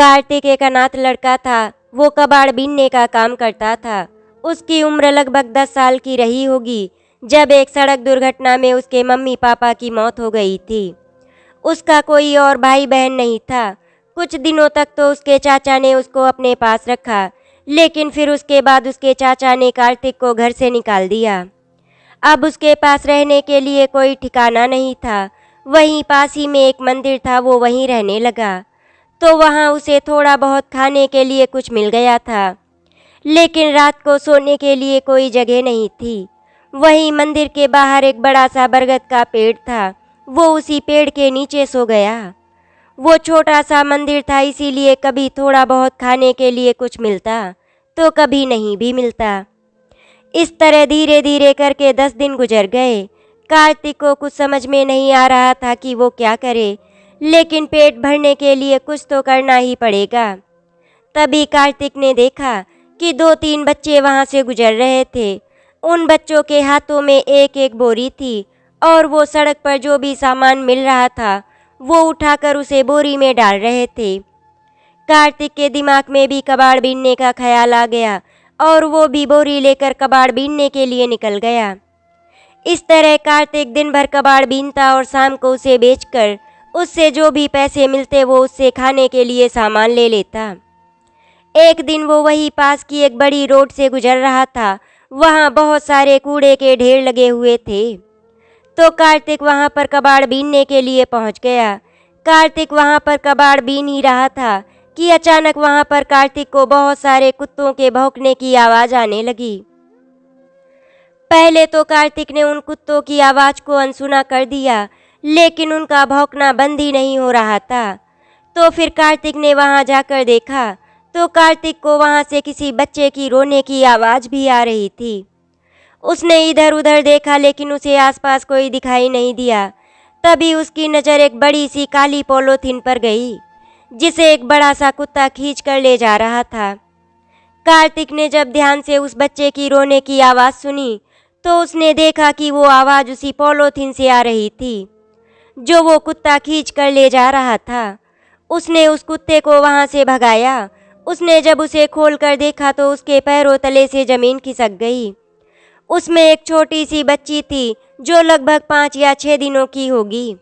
कार्तिक एक अनाथ लड़का था। वो कबाड़ बीनने का काम करता था। उसकी उम्र लगभग 10 साल की रही होगी जब एक सड़क दुर्घटना में उसके मम्मी पापा की मौत हो गई थी। उसका कोई और भाई बहन नहीं था। कुछ दिनों तक तो उसके चाचा ने उसको अपने पास रखा, लेकिन फिर उसके बाद उसके चाचा ने कार्तिक को घर से निकाल दिया। अब उसके पास रहने के लिए कोई ठिकाना नहीं था। वहीं पास ही में एक मंदिर था, वो वहीं रहने लगा। तो वहाँ उसे थोड़ा बहुत खाने के लिए कुछ मिल गया था, लेकिन रात को सोने के लिए कोई जगह नहीं थी। वहीं मंदिर के बाहर एक बड़ा सा बरगद का पेड़ था। वो उसी पेड़ के नीचे सो गया। वो छोटा सा मंदिर था, इसीलिए कभी थोड़ा बहुत खाने के लिए कुछ मिलता तो कभी नहीं भी मिलता। इस तरह धीरे धीरे करके 10 दिन गुजर गए। कार्तिक को कुछ समझ में नहीं आ रहा था कि वो क्या करे, लेकिन पेट भरने के लिए कुछ तो करना ही पड़ेगा। तभी कार्तिक ने देखा कि 2-3 बच्चे वहाँ से गुजर रहे थे। उन बच्चों के हाथों में एक एक बोरी थी और वो सड़क पर जो भी सामान मिल रहा था वो उठाकर उसे बोरी में डाल रहे थे। कार्तिक के दिमाग में भी कबाड़ बीनने का ख्याल आ गया और वो भी बोरी लेकर कबाड़ बीनने के लिए निकल गया। इस तरह कार्तिक दिन भर कबाड़ बीनता और शाम को उसे बेचकर उससे जो भी पैसे मिलते वो उससे खाने के लिए सामान ले लेता। एक दिन वो वही पास की एक बड़ी रोड से गुजर रहा था। वहाँ बहुत सारे कूड़े के ढेर लगे हुए थे, तो कार्तिक वहाँ पर कबाड़ बीनने के लिए पहुँच गया। कार्तिक वहाँ पर कबाड़ बीन ही रहा था कि अचानक वहाँ पर कार्तिक को बहुत सारे कुत्तों के भौंकने की आवाज़ आने लगी। पहले तो कार्तिक ने उन कुत्तों की आवाज़ को अनसुना कर दिया, लेकिन उनका भौंकना बंद ही नहीं हो रहा था। तो फिर कार्तिक ने वहाँ जाकर देखा तो कार्तिक को वहाँ से किसी बच्चे की रोने की आवाज़ भी आ रही थी। उसने इधर उधर देखा, लेकिन उसे आसपास कोई दिखाई नहीं दिया। तभी उसकी नज़र एक बड़ी सी काली पॉलीथीन पर गई, जिसे एक बड़ा सा कुत्ता खींच कर ले जा रहा था। कार्तिक ने जब ध्यान से उस बच्चे की रोने की आवाज़ सुनी तो उसने देखा कि वो आवाज़ उसी पॉलीथीन से आ रही थी जो वो कुत्ता खींच कर ले जा रहा था। उसने उस कुत्ते को वहाँ से भगाया। उसने जब उसे खोल कर देखा तो उसके पैरों तले से ज़मीन खिसक गई। उसमें एक छोटी सी बच्ची थी जो लगभग 5 या 6 दिनों की होगी।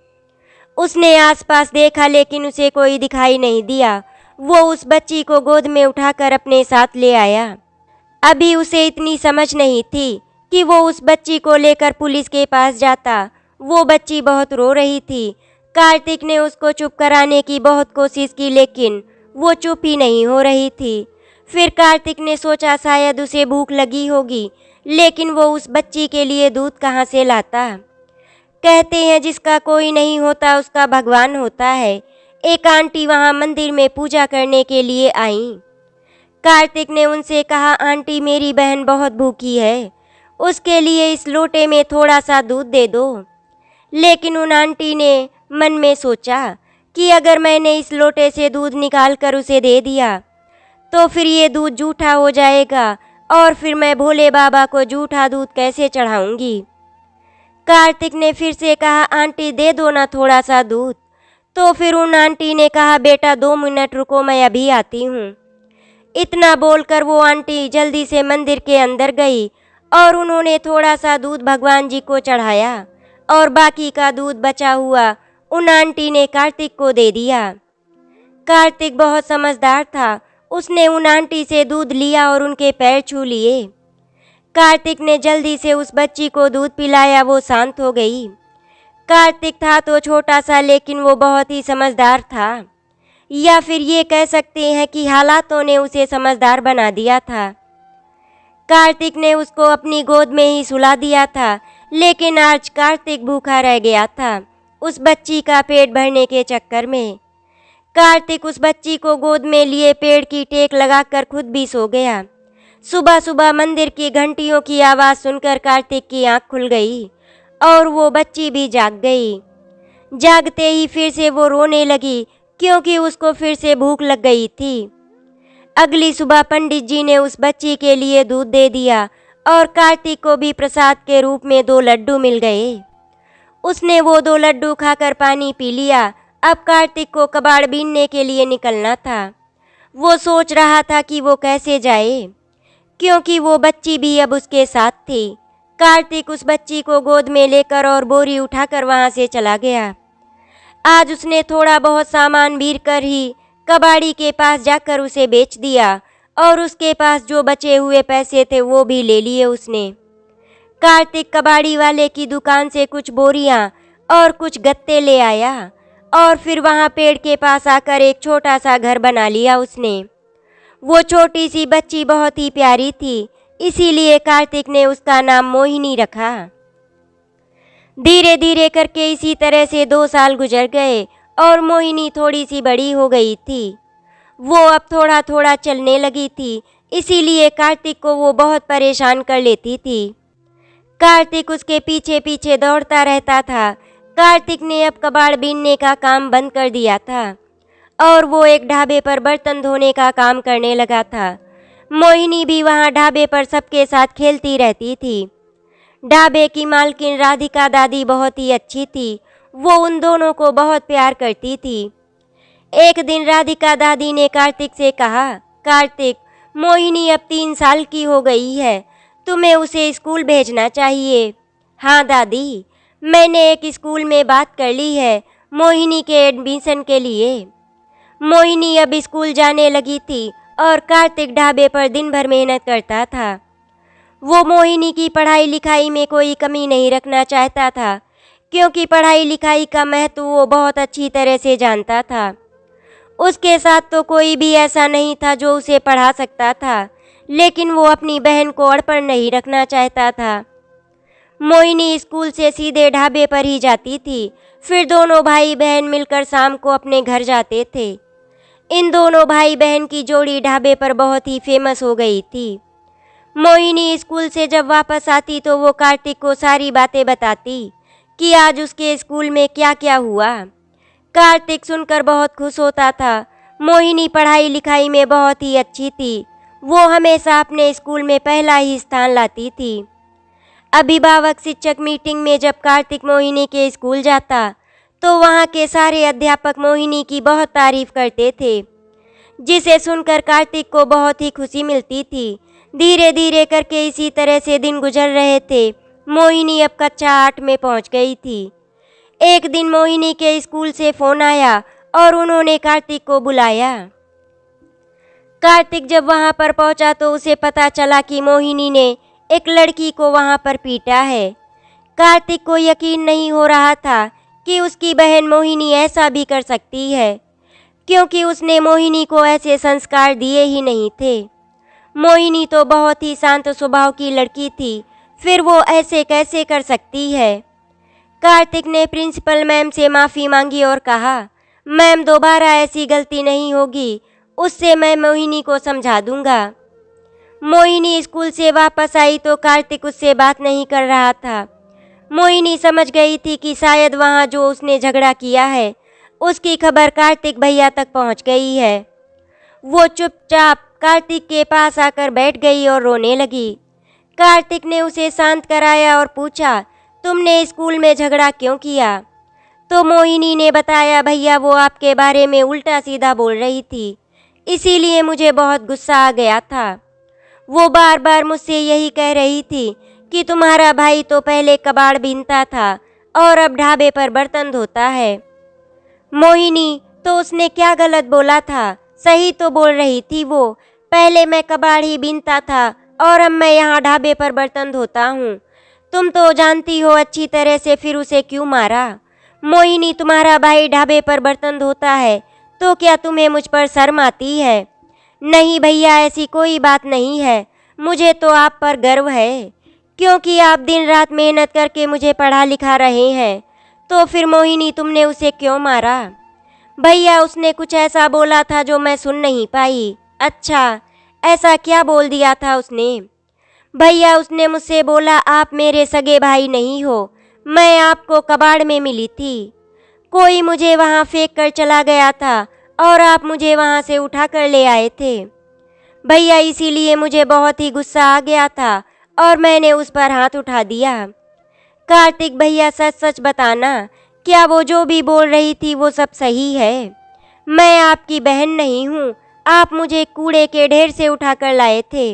उसने आसपास देखा, लेकिन उसे कोई दिखाई नहीं दिया। वो उस बच्ची को गोद में उठाकर अपने साथ ले आया। अभी उसे इतनी समझ नहीं थी कि वो उस बच्ची को लेकर पुलिस के पास जाता। वो बच्ची बहुत रो रही थी। कार्तिक ने उसको चुप कराने की बहुत कोशिश की, लेकिन वो चुप ही नहीं हो रही थी। फिर कार्तिक ने सोचा शायद उसे भूख लगी होगी, लेकिन वो उस बच्ची के लिए दूध कहाँ से लाता। कहते हैं जिसका कोई नहीं होता उसका भगवान होता है। एक आंटी वहाँ मंदिर में पूजा करने के लिए आईं। कार्तिक ने उनसे कहा, आंटी मेरी बहन बहुत भूखी है, उसके लिए इस लोटे में थोड़ा सा दूध दे दो। लेकिन उन आंटी ने मन में सोचा कि अगर मैंने इस लोटे से दूध निकाल कर उसे दे दिया तो फिर ये दूध जूठा हो जाएगा और फिर मैं भोले बाबा को जूठा दूध कैसे चढ़ाऊंगी। कार्तिक ने फिर से कहा, आंटी दे दो ना थोड़ा सा दूध। तो फिर उन आंटी ने कहा, बेटा 2 मिनट रुको, मैं अभी आती हूँ। इतना बोलकर वो आंटी जल्दी से मंदिर के अंदर गई और उन्होंने थोड़ा सा दूध भगवान जी को चढ़ाया और बाकी का दूध बचा हुआ उन आंटी ने कार्तिक को दे दिया। कार्तिक बहुत समझदार था। उसने उन आंटी से दूध लिया और उनके पैर छू लिए। कार्तिक ने जल्दी से उस बच्ची को दूध पिलाया, वो शांत हो गई। कार्तिक था तो छोटा सा, लेकिन वो बहुत ही समझदार था, या फिर ये कह सकते हैं कि हालातों ने उसे समझदार बना दिया था। कार्तिक ने उसको अपनी गोद में ही सुला दिया था, लेकिन आज कार्तिक भूखा रह गया था उस बच्ची का पेट भरने के चक्कर में। कार्तिक उस बच्ची को गोद में लिए पेड़ की टेक लगाकर खुद भी सो गया। सुबह सुबह मंदिर की घंटियों की आवाज़ सुनकर कार्तिक की आंख खुल गई और वो बच्ची भी जाग गई। जागते ही फिर से वो रोने लगी, क्योंकि उसको फिर से भूख लग गई थी। अगली सुबह पंडित जी ने उस बच्ची के लिए दूध दे दिया और कार्तिक को भी प्रसाद के रूप में 2 लड्डू मिल गए। उसने वो 2 लड्डू खाकर पानी पी लिया। अब कार्तिक को कबाड़ बीनने के लिए निकलना था। वो सोच रहा था कि वो कैसे जाए, क्योंकि वो बच्ची भी अब उसके साथ थी। कार्तिक उस बच्ची को गोद में लेकर और बोरी उठाकर वहाँ से चला गया। आज उसने थोड़ा बहुत सामान भीर कर ही कबाड़ी के पास जाकर उसे बेच दिया और उसके पास जो बचे हुए पैसे थे वो भी ले लिए उसने। कार्तिक कबाड़ी वाले की दुकान से कुछ बोरियां और कुछ गत्ते ले आया और फिर वहां पेड़ के पास आकर एक छोटा सा घर बना लिया उसने। वो छोटी सी बच्ची बहुत ही प्यारी थी, इसीलिए कार्तिक ने उसका नाम मोहिनी रखा। धीरे धीरे करके इसी तरह से 2 साल गुजर गए और मोहिनी थोड़ी सी बड़ी हो गई थी। वो अब थोड़ा थोड़ा चलने लगी थी, इसीलिए कार्तिक को वो बहुत परेशान कर लेती थी। कार्तिक उसके पीछे पीछे दौड़ता रहता था। कार्तिक ने अब कबाड़ बीनने का काम बंद कर दिया था और वो एक ढाबे पर बर्तन धोने का काम करने लगा था। मोहिनी भी वहाँ ढाबे पर सबके साथ खेलती रहती थी। ढाबे की मालकिन राधिका दादी बहुत ही अच्छी थी, वो उन दोनों को बहुत प्यार करती थी। एक दिन राधिका दादी ने कार्तिक से कहा, कार्तिक, मोहिनी अब 3 साल की हो गई है, तुम्हें उसे स्कूल भेजना चाहिए। हाँ दादी, मैंने एक स्कूल में बात कर ली है मोहिनी के एडमिशन के लिए। मोहिनी अब स्कूल जाने लगी थी और कार्तिक ढाबे पर दिन भर मेहनत करता था। वो मोहिनी की पढ़ाई लिखाई में कोई कमी नहीं रखना चाहता था, क्योंकि पढ़ाई लिखाई का महत्व वो बहुत अच्छी तरह से जानता था। उसके साथ तो कोई भी ऐसा नहीं था जो उसे पढ़ा सकता था, लेकिन वो अपनी बहन को अड़पड़ नहीं रखना चाहता था। मोहिनी स्कूल से सीधे ढाबे पर ही जाती थी, फिर दोनों भाई बहन मिलकर शाम को अपने घर जाते थे। इन दोनों भाई बहन की जोड़ी ढाबे पर बहुत ही फेमस हो गई थी। मोहिनी स्कूल से जब वापस आती तो वो कार्तिक को सारी बातें बताती कि आज उसके स्कूल में क्या क्या हुआ। कार्तिक सुनकर बहुत खुश होता था। मोहिनी पढ़ाई लिखाई में बहुत ही अच्छी थी, वो हमेशा अपने स्कूल में पहला ही स्थान लाती थी। अभिभावक शिक्षक मीटिंग में जब कार्तिक मोहिनी के स्कूल जाता तो वहाँ के सारे अध्यापक मोहिनी की बहुत तारीफ करते थे, जिसे सुनकर कार्तिक को बहुत ही खुशी मिलती थी। धीरे धीरे करके इसी तरह से दिन गुजर रहे थे। मोहिनी अब कक्षा 8 में पहुंच गई थी। एक दिन मोहिनी के स्कूल से फोन आया और उन्होंने कार्तिक को बुलाया। कार्तिक जब वहां पर पहुंचा तो उसे पता चला कि मोहिनी ने एक लड़की को वहां पर पीटा है। कार्तिक को यकीन नहीं हो रहा था कि उसकी बहन मोहिनी ऐसा भी कर सकती है, क्योंकि उसने मोहिनी को ऐसे संस्कार दिए ही नहीं थे। मोहिनी तो बहुत ही शांत स्वभाव की लड़की थी, फिर वो ऐसे कैसे कर सकती है। कार्तिक ने प्रिंसिपल मैम से माफ़ी मांगी और कहा, मैम दोबारा ऐसी गलती नहीं होगी, उससे मैं मोहिनी को समझा दूंगा। मोहिनी स्कूल से वापस आई तो कार्तिक उससे बात नहीं कर रहा था। मोहिनी समझ गई थी कि शायद वहाँ जो उसने झगड़ा किया है उसकी खबर कार्तिक भैया तक पहुँच गई है। वो चुपचाप कार्तिक के पास आकर बैठ गई और रोने लगी। कार्तिक ने उसे शांत कराया और पूछा, तुमने स्कूल में झगड़ा क्यों किया? तो मोहिनी ने बताया, भैया वो आपके बारे में उल्टा सीधा बोल रही थी, इसीलिए मुझे बहुत गुस्सा आ गया था। वो बार बार मुझसे यही कह रही थी कि तुम्हारा भाई तो पहले कबाड़ बीनता था और अब ढाबे पर बर्तन धोता है। मोहिनी, तो उसने क्या गलत बोला था? सही तो बोल रही थी वो, पहले मैं कबाड़ ही बीनता था और अब मैं यहाँ ढाबे पर बर्तन धोता हूँ। तुम तो जानती हो अच्छी तरह से, फिर उसे क्यों मारा? मोहिनी, तुम्हारा भाई ढाबे पर बर्तन धोता है तो क्या तुम्हें मुझ पर शर्म आती है? नहीं भैया, ऐसी कोई बात नहीं है, मुझे तो आप पर गर्व है, क्योंकि आप दिन रात मेहनत करके मुझे पढ़ा लिखा रहे हैं। तो फिर मोहिनी, तुमने उसे क्यों मारा? भैया उसने कुछ ऐसा बोला था जो मैं सुन नहीं पाई। अच्छा, ऐसा क्या बोल दिया था उसने? भैया उसने मुझसे बोला, आप मेरे सगे भाई नहीं हो, मैं आपको कबाड़ में मिली थी, कोई मुझे वहाँ फेंक कर चला गया था और आप मुझे वहाँ से उठा कर ले आए थे। भैया इसीलिए मुझे बहुत ही गुस्सा आ गया था और मैंने उस पर हाथ उठा दिया। कार्तिक भैया, सच सच बताना, क्या वो जो भी बोल रही थी वो सब सही है? मैं आपकी बहन नहीं हूँ, आप मुझे कूड़े के ढेर से उठाकर लाए थे।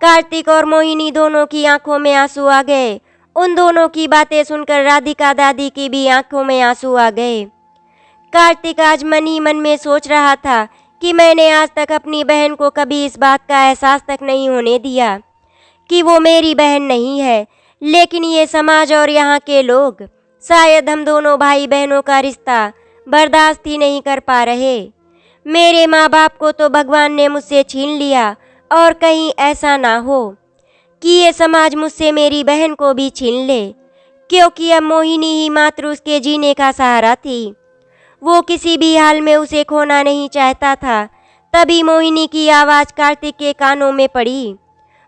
कार्तिक और मोहिनी दोनों की आंखों में आंसू आ गए। उन दोनों की बातें सुनकर राधिका दादी की भी आंखों में आंसू आ गए। कार्तिक आज मन ही मन में सोच रहा था कि मैंने आज तक अपनी बहन को कभी इस बात का एहसास तक नहीं होने दिया कि वो मेरी बहन नहीं है, लेकिन ये समाज और यहाँ के लोग शायद हम दोनों भाई बहनों का रिश्ता बर्दाश्त ही नहीं कर पा रहे। मेरे माँ बाप को तो भगवान ने मुझसे छीन लिया, और कहीं ऐसा ना हो कि ये समाज मुझसे मेरी बहन को भी छीन ले, क्योंकि अब मोहिनी ही मात्र उसके जीने का सहारा थी। वो किसी भी हाल में उसे खोना नहीं चाहता था। तभी मोहिनी की आवाज़ कार्तिक के कानों में पड़ी,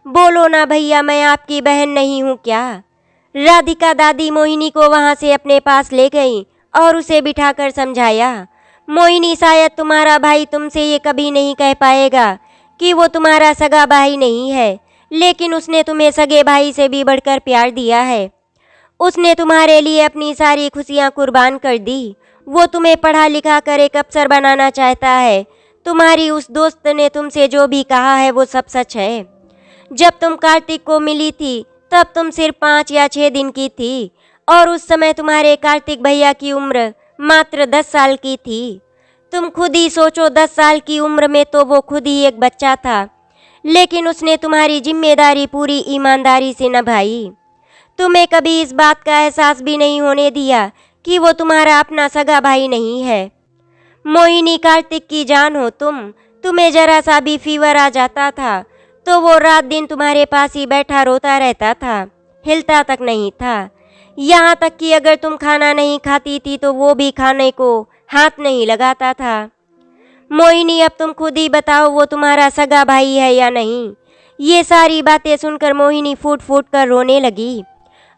बोलो ना भैया, मैं आपकी बहन नहीं हूँ क्या? राधिका दादी मोहिनी को वहाँ से अपने पास ले गई और उसे बिठाकर समझाया, मोहिनी, शायद तुम्हारा भाई तुमसे ये कभी नहीं कह पाएगा कि वो तुम्हारा सगा भाई नहीं है, लेकिन उसने तुम्हें सगे भाई से भी बढ़कर प्यार दिया है। उसने तुम्हारे लिए अपनी सारी खुशियाँ कुर्बान कर दी। वो तुम्हें पढ़ा लिखा कर एक अफसर बनाना चाहता है। तुम्हारी उस दोस्त ने तुमसे जो भी कहा है वो सब सच है। जब तुम कार्तिक को मिली थी तब तुम सिर्फ 5 या 6 दिन की थी, और उस समय तुम्हारे कार्तिक भैया की उम्र मात्र 10 साल की थी। तुम खुद ही सोचो, 10 साल की उम्र में तो वो खुद ही एक बच्चा था, लेकिन उसने तुम्हारी जिम्मेदारी पूरी ईमानदारी से निभाई। तुम्हें कभी इस बात का एहसास भी नहीं होने दिया कि वो तुम्हारा अपना सगा भाई नहीं है। मोहिनी, कार्तिक की जान हो तुम। तुम्हें जरा सा भी फीवर आ जाता था तो वो रात दिन तुम्हारे पास ही बैठा रोता रहता था, हिलता तक नहीं था। यहाँ तक कि अगर तुम खाना नहीं खाती थी तो वो भी खाने को हाथ नहीं लगाता था। मोहिनी, अब तुम खुद ही बताओ, वो तुम्हारा सगा भाई है या नहीं? ये सारी बातें सुनकर मोहिनी फूट फूट कर रोने लगी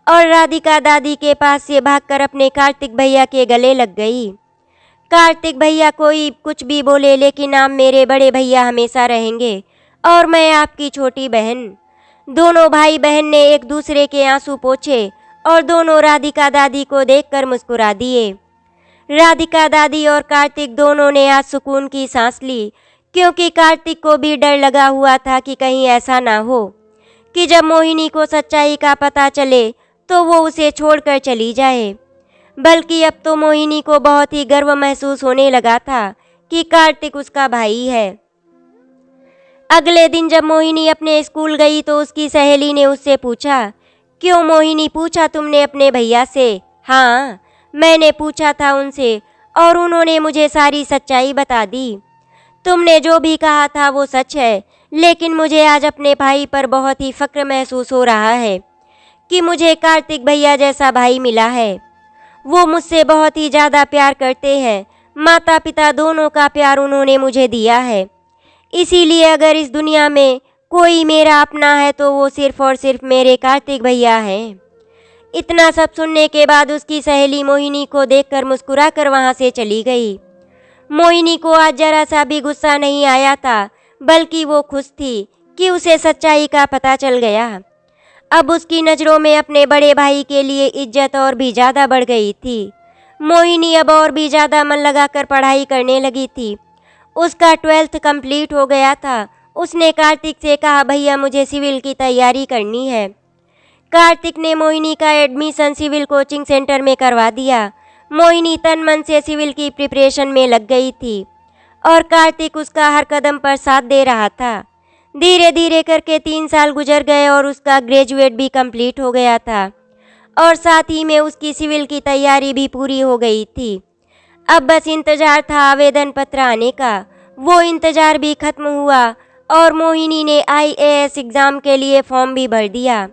और राधिका दादी के पास से भागकर अपने कार्तिक भैया के गले लग गई। कार्तिक भैया, कोई कुछ भी बोले, लेकिन आप मेरे बड़े भैया हमेशा रहेंगे और मैं आपकी छोटी बहन। दोनों भाई बहन ने एक दूसरे के आंसू पोंछे और दोनों राधिका दादी को देखकर मुस्कुरा दिए। राधिका दादी और कार्तिक दोनों ने आज सुकून की सांस ली, क्योंकि कार्तिक को भी डर लगा हुआ था कि कहीं ऐसा ना हो कि जब मोहिनी को सच्चाई का पता चले तो वो उसे छोड़कर चली जाए। बल्कि अब तो मोहिनी को बहुत ही गर्व महसूस होने लगा था कि कार्तिक उसका भाई है। अगले दिन जब मोहिनी अपने स्कूल गई तो उसकी सहेली ने उससे पूछा, क्यों मोहिनी, पूछा तुमने अपने भैया से? हाँ, मैंने पूछा था उनसे और उन्होंने मुझे सारी सच्चाई बता दी। तुमने जो भी कहा था वो सच है, लेकिन मुझे आज अपने भाई पर बहुत ही फक्र महसूस हो रहा है कि मुझे कार्तिक भैया जैसा भाई मिला है। वो मुझसे बहुत ही ज़्यादा प्यार करते हैं। माता पिता दोनों का प्यार उन्होंने मुझे दिया है। इसीलिए अगर इस दुनिया में कोई मेरा अपना है तो वो सिर्फ और सिर्फ मेरे कार्तिक भैया हैं। इतना सब सुनने के बाद उसकी सहेली मोहिनी को देखकर मुस्कुरा कर वहाँ से चली गई। मोहिनी को आज जरा सा भी गुस्सा नहीं आया था, बल्कि वो खुश थी कि उसे सच्चाई का पता चल गया। अब उसकी नज़रों में अपने बड़े भाई के लिए इज्जत और भी ज़्यादा बढ़ गई थी। मोहिनी अब और भी ज़्यादा मन लगाकर पढ़ाई करने लगी थी। उसका 12th कंप्लीट हो गया था। उसने कार्तिक से कहा, भैया मुझे सिविल की तैयारी करनी है। कार्तिक ने मोहिनी का एडमिशन सिविल कोचिंग सेंटर में करवा दिया। मोहिनी तन मन से सिविल की प्रिपरेशन में लग गई थी और कार्तिक उसका हर कदम पर साथ दे रहा था। धीरे धीरे करके 3 साल गुजर गए और उसका ग्रेजुएट भी कंप्लीट हो गया था और साथ ही में उसकी सिविल की तैयारी भी पूरी हो गई थी। अब बस इंतज़ार था आवेदन पत्र आने का। वो इंतज़ार भी खत्म हुआ और मोहिनी ने IAS एग्ज़ाम के लिए फॉर्म भी भर दिया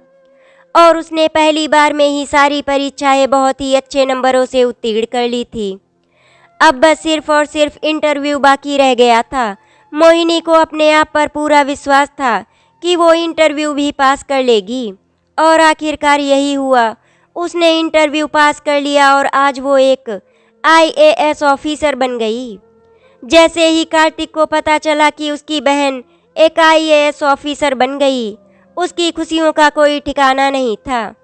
और उसने पहली बार में ही सारी परीक्षाएं बहुत ही अच्छे नंबरों से उत्तीर्ण कर ली थी। अब बस सिर्फ और सिर्फ इंटरव्यू बाकी रह गया था। मोहिनी को अपने आप पर पूरा विश्वास था कि वो इंटरव्यू भी पास कर लेगी और आखिरकार यही हुआ। उसने इंटरव्यू पास कर लिया और आज वो एक IAS ऑफिसर बन गई। जैसे ही कार्तिक को पता चला कि उसकी बहन एक IAS ऑफिसर बन गई, उसकी खुशियों का कोई ठिकाना नहीं था।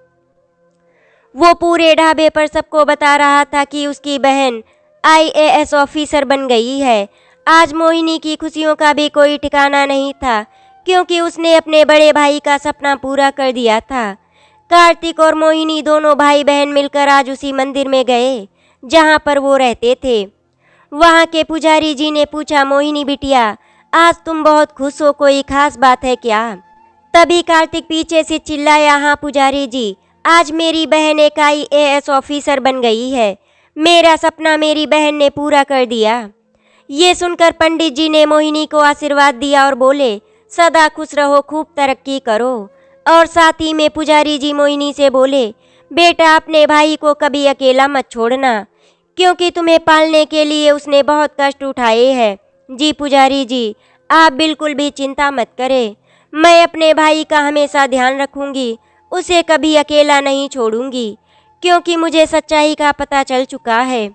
वो पूरे ढाबे पर सबको बता रहा था कि उसकी बहन IAS ऑफिसर बन गई है। आज मोहिनी की खुशियों का भी कोई ठिकाना नहीं था, क्योंकि उसने अपने बड़े भाई का सपना पूरा कर दिया था। कार्तिक और मोहिनी दोनों भाई बहन मिलकर आज उसी मंदिर में गए जहाँ पर वो रहते थे। वहाँ के पुजारी जी ने पूछा, मोहिनी बिटिया, आज तुम बहुत खुश हो, कोई खास बात है क्या? तभी कार्तिक पीछे से चिल्लाया, हाँ पुजारी जी, आज मेरी बहन एक IAS ऑफिसर बन गई है। मेरा सपना मेरी बहन ने पूरा कर दिया। ये सुनकर पंडित जी ने मोहिनी को आशीर्वाद दिया और बोले, सदा खुश रहो, खूब तरक्की करो। और साथ ही में पुजारी जी मोहिनी से बोले, बेटा अपने भाई को कभी अकेला मत छोड़ना, क्योंकि तुम्हें पालने के लिए उसने बहुत कष्ट उठाए हैं। जी पुजारी जी, आप बिल्कुल भी चिंता मत करें, मैं अपने भाई का हमेशा ध्यान रखूंगी, उसे कभी अकेला नहीं छोड़ूंगी, क्योंकि मुझे सच्चाई का पता चल चुका है।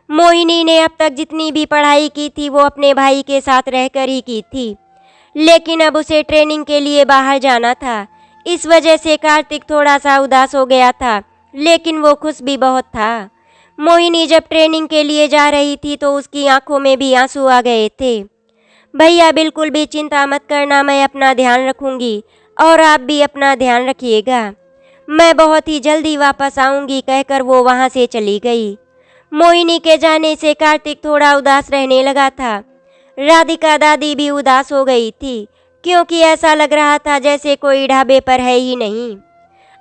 मोहिनी ने अब तक जितनी भी पढ़ाई की थी वो अपने भाई के साथ रहकर ही की थी, लेकिन अब उसे ट्रेनिंग के लिए बाहर जाना था। इस वजह से कार्तिक थोड़ा सा उदास हो गया था, लेकिन वो खुश भी बहुत था। मोहिनी जब ट्रेनिंग के लिए जा रही थी तो उसकी आंखों में भी आंसू आ गए थे। भैया बिल्कुल भी चिंता मत करना, मैं अपना ध्यान रखूंगी और आप भी अपना ध्यान रखिएगा। मैं बहुत ही जल्दी वापस आऊंगी, कहकर वो वहाँ से चली गई। मोहिनी के जाने से कार्तिक थोड़ा उदास रहने लगा था। राधिका दादी भी उदास हो गई थी, क्योंकि ऐसा लग रहा था जैसे कोई ढाबे पर है ही नहीं।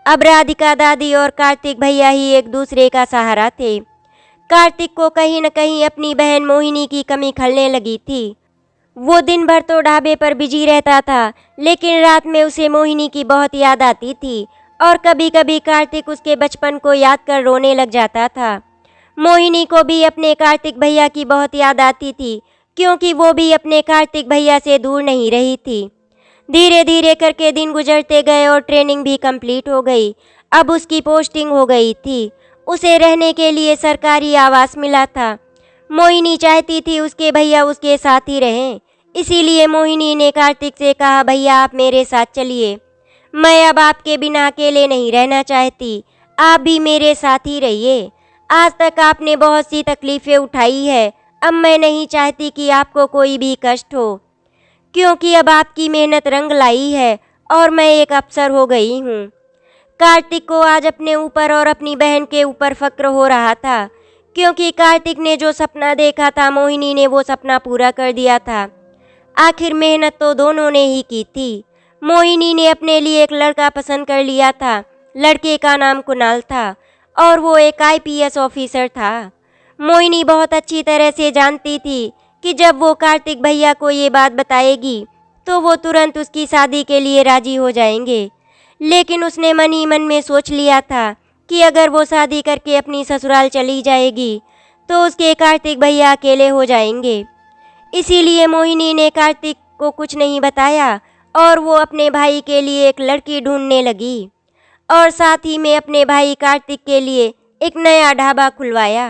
अब राधिका दादी और कार्तिक भैया ही एक दूसरे का सहारा थे। कार्तिक को कहीं न कहीं अपनी बहन मोहिनी की कमी खलने लगी थी। वो दिन भर तो ढाबे पर बिजी रहता था, लेकिन रात में उसे मोहिनी की बहुत याद आती थी और कभी कभी कार्तिक उसके बचपन को याद कर रोने लग जाता था। मोहिनी को भी अपने कार्तिक भैया की बहुत याद आती थी, क्योंकि वो भी अपने कार्तिक भैया से दूर नहीं रही थी। धीरे धीरे करके दिन गुजरते गए और ट्रेनिंग भी कंप्लीट हो गई। अब उसकी पोस्टिंग हो गई थी। उसे रहने के लिए सरकारी आवास मिला था। मोहिनी चाहती थी उसके भैया उसके साथ ही रहें, इसीलिए मोहिनी ने कार्तिक से कहा, भैया आप मेरे साथ चलिए, मैं अब आपके बिना अकेले नहीं रहना चाहती, आप भी मेरे साथ ही रहिए। आज तक आपने बहुत सी तकलीफ़ें उठाई है, अब मैं नहीं चाहती कि आपको कोई भी कष्ट हो, क्योंकि अब आपकी मेहनत रंग लाई है और मैं एक अफसर हो गई हूँ। कार्तिक को आज अपने ऊपर और अपनी बहन के ऊपर फक्र हो रहा था, क्योंकि कार्तिक ने जो सपना देखा था मोहिनी ने वो सपना पूरा कर दिया था। आखिर मेहनत तो दोनों ने ही की थी। मोहिनी ने अपने लिए एक लड़का पसंद कर लिया था। लड़के का नाम कुणाल था और वो एक IPS ऑफिसर था। मोहिनी बहुत अच्छी तरह से जानती थी कि जब वो कार्तिक भैया को ये बात बताएगी तो वो तुरंत उसकी शादी के लिए राजी हो जाएंगे। लेकिन उसने मन ही मन में सोच लिया था कि अगर वो शादी करके अपनी ससुराल चली जाएगी तो उसके कार्तिक भैया अकेले हो जाएंगे। इसीलिए मोहिनी ने कार्तिक को कुछ नहीं बताया और वो अपने भाई के लिए एक लड़की ढूंढने लगी और साथ ही में अपने भाई कार्तिक के लिए एक नया ढाबा खुलवाया,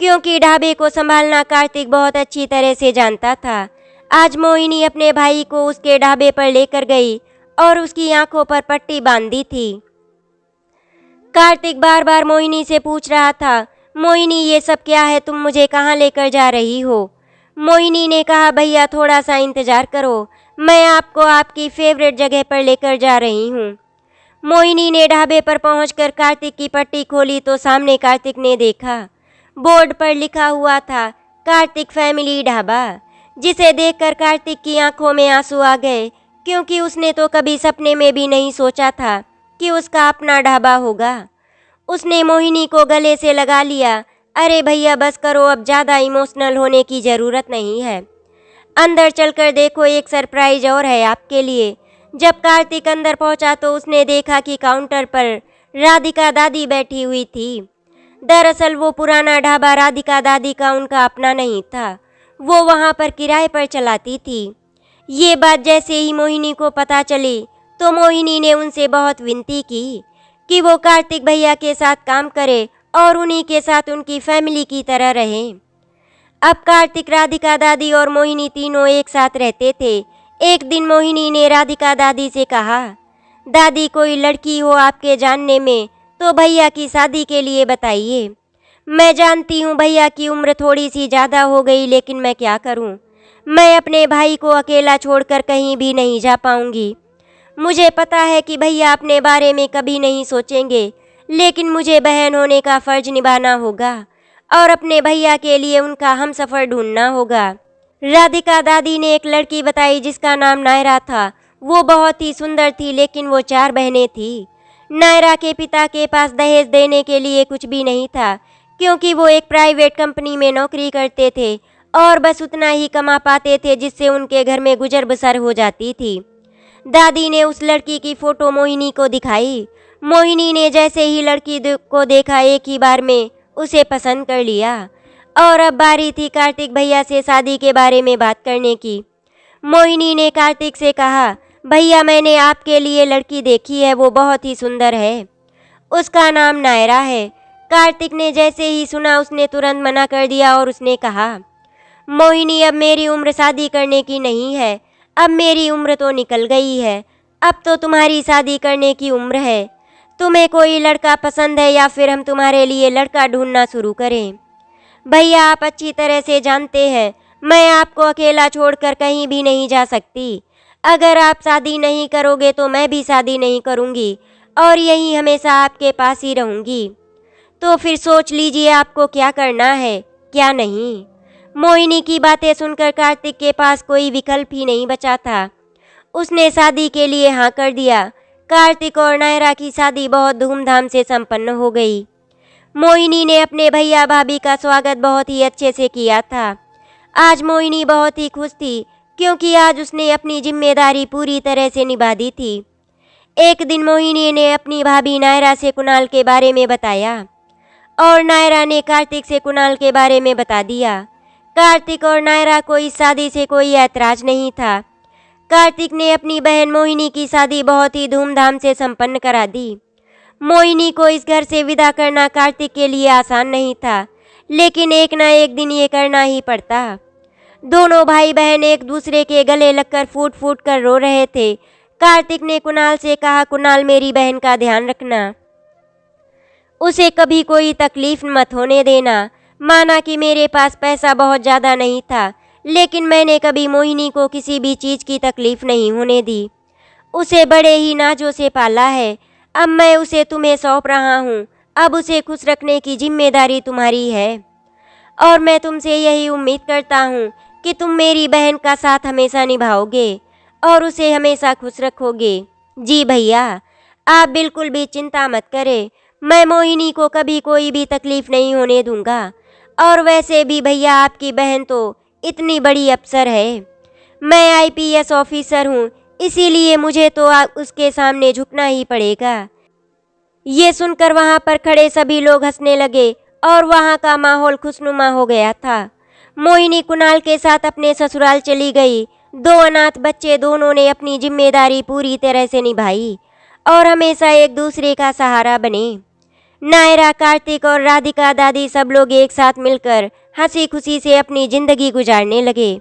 क्योंकि ढाबे को संभालना कार्तिक बहुत अच्छी तरह से जानता था। आज मोहिनी अपने भाई को उसके ढाबे पर लेकर गई और उसकी आंखों पर पट्टी बांधी थी। कार्तिक बार बार मोहिनी से पूछ रहा था, मोहिनी ये सब क्या है, तुम मुझे कहाँ लेकर जा रही हो? मोहिनी ने कहा, भैया थोड़ा सा इंतज़ार करो, मैं आपको आपकी फेवरेट जगह पर लेकर जा रही हूँ। मोहिनी ने ढाबे पर पहुंचकर कार्तिक की पट्टी खोली तो सामने कार्तिक ने देखा, बोर्ड पर लिखा हुआ था कार्तिक फैमिली ढाबा, जिसे देखकर कार्तिक की आंखों में आंसू आ गए, क्योंकि उसने तो कभी सपने में भी नहीं सोचा था कि उसका अपना ढाबा होगा। उसने मोहिनी को गले से लगा लिया। अरे भैया बस करो, अब ज़्यादा इमोशनल होने की ज़रूरत नहीं है, अंदर चलकर देखो, एक सरप्राइज और है आपके लिए। जब कार्तिक अंदर पहुंचा तो उसने देखा कि काउंटर पर राधिका दादी बैठी हुई थी। दरअसल वो पुराना ढाबा राधिका दादी का उनका अपना नहीं था, वो वहाँ पर किराए पर चलाती थी। ये बात जैसे ही मोहिनी को पता चली तो मोहिनी ने उनसे बहुत विनती की कि वो कार्तिक भैया के साथ काम करे और उन्हीं के साथ उनकी फैमिली की तरह रहें। अब कार्तिक, राधिका दादी और मोहिनी तीनों एक साथ रहते थे। एक दिन मोहिनी ने राधिका दादी से कहा, दादी कोई लड़की हो आपके जानने में तो भैया की शादी के लिए बताइए, मैं जानती हूँ भैया की उम्र थोड़ी सी ज़्यादा हो गई, लेकिन मैं क्या करूँ। मैं अपने भाई को अकेला छोड़कर कहीं भी नहीं जा पाऊँगी। मुझे पता है कि भैया अपने बारे में कभी नहीं सोचेंगे, लेकिन मुझे बहन होने का फ़र्ज निभाना होगा और अपने भैया के लिए उनका हमसफ़र ढूंढना होगा। राधिका दादी ने एक लड़की बताई जिसका नाम नायरा था। वो बहुत ही सुंदर थी, लेकिन वो 4 बहनें थी। नायरा के पिता के पास दहेज देने के लिए कुछ भी नहीं था, क्योंकि वो एक प्राइवेट कंपनी में नौकरी करते थे और बस उतना ही कमा पाते थे जिससे उनके घर में गुजर बसर हो जाती थी। दादी ने उस लड़की की फ़ोटो मोहिनी को दिखाई। मोहिनी ने जैसे ही लड़की को देखा, एक ही बार में उसे पसंद कर लिया और अब बारी थी कार्तिक भैया से शादी के बारे में बात करने की। मोहिनी ने कार्तिक से कहा, भैया मैंने आपके लिए लड़की देखी है, वो बहुत ही सुंदर है। उसका नाम नायरा है। कार्तिक ने जैसे ही सुना उसने तुरंत मना कर दिया और उसने कहा, मोहिनी अब मेरी उम्र शादी करने की नहीं है। अब मेरी उम्र तो निकल गई है। अब तो तुम्हारी शादी करने की उम्र है। तुम्हें कोई लड़का पसंद है या फिर हम तुम्हारे लिए लड़का ढूंढना शुरू करें? भैया आप अच्छी तरह से जानते हैं मैं आपको अकेला छोड़कर कहीं भी नहीं जा सकती। अगर आप शादी नहीं करोगे तो मैं भी शादी नहीं करूँगी और यही हमेशा आपके पास ही रहूँगी। तो फिर सोच लीजिए आपको क्या करना है, क्या नहीं। मोहिनी की बातें सुनकर कार्तिक के पास कोई विकल्प ही नहीं बचा था। उसने शादी के लिए हाँ कर दिया। कार्तिक और नायरा की शादी बहुत धूमधाम से संपन्न हो गई। मोहिनी ने अपने भैया भाभी का स्वागत बहुत ही अच्छे से किया था। आज मोहिनी बहुत ही खुश थी, क्योंकि आज उसने अपनी जिम्मेदारी पूरी तरह से निभा दी थी। एक दिन मोहिनी ने अपनी भाभी नायरा से कुणाल के बारे में बताया और नायरा ने कार्तिक से कुणाल के बारे में बता दिया। कार्तिक और नायरा को इस शादी से कोई ऐतराज नहीं था। कार्तिक ने अपनी बहन मोहिनी की शादी बहुत ही धूमधाम से संपन्न करा दी। मोहिनी को इस घर से विदा करना कार्तिक के लिए आसान नहीं था, लेकिन एक न एक दिन ये करना ही पड़ता। दोनों भाई बहन एक दूसरे के गले लगकर फूट फूट कर रो रहे थे। कार्तिक ने कुणाल से कहा, कुणाल मेरी बहन का ध्यान रखना, उसे कभी कोई तकलीफ मत होने देना। माना कि मेरे पास पैसा बहुत ज़्यादा नहीं था, लेकिन मैंने कभी मोहिनी को किसी भी चीज़ की तकलीफ़ नहीं होने दी। उसे बड़े ही नाजों से पाला है। अब मैं उसे तुम्हें सौंप रहा हूँ। अब उसे खुश रखने की जिम्मेदारी तुम्हारी है और मैं तुमसे यही उम्मीद करता हूँ कि तुम मेरी बहन का साथ हमेशा निभाओगे और उसे हमेशा खुश रखोगे। जी भैया, आप बिल्कुल भी चिंता मत करें। मैं मोहिनी को कभी कोई भी तकलीफ़ नहीं होने दूंगा। और वैसे भी भैया आपकी बहन तो इतनी बड़ी अफसर है। मैं आईपीएस ऑफिसर हूँ, इसीलिए मुझे तो उसके सामने झुकना ही पड़ेगा। ये सुनकर वहाँ पर खड़े सभी लोग हंसने लगे और वहाँ का माहौल खुशनुमा हो गया था। मोहिनी कुणाल के साथ अपने ससुराल चली गई। 2 अनाथ बच्चे दोनों ने अपनी जिम्मेदारी पूरी तरह से निभाई और हमेशा एक दूसरे का सहारा बने। नायरा, कार्तिक और राधिका दादी सब लोग एक साथ मिलकर हंसी खुशी से अपनी जिंदगी गुजारने लगे।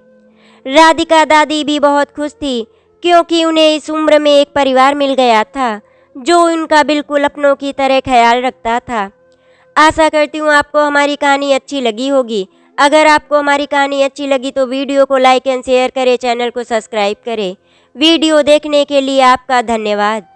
राधिका दादी भी बहुत खुश थी, क्योंकि उन्हें इस उम्र में एक परिवार मिल गया था जो उनका बिल्कुल अपनों की तरह ख्याल रखता था। आशा करती हूँ आपको हमारी कहानी अच्छी लगी होगी। अगर आपको हमारी कहानी अच्छी लगी तो वीडियो को लाइक एंड शेयर करें, चैनल को सब्सक्राइब करें। वीडियो देखने के लिए आपका धन्यवाद।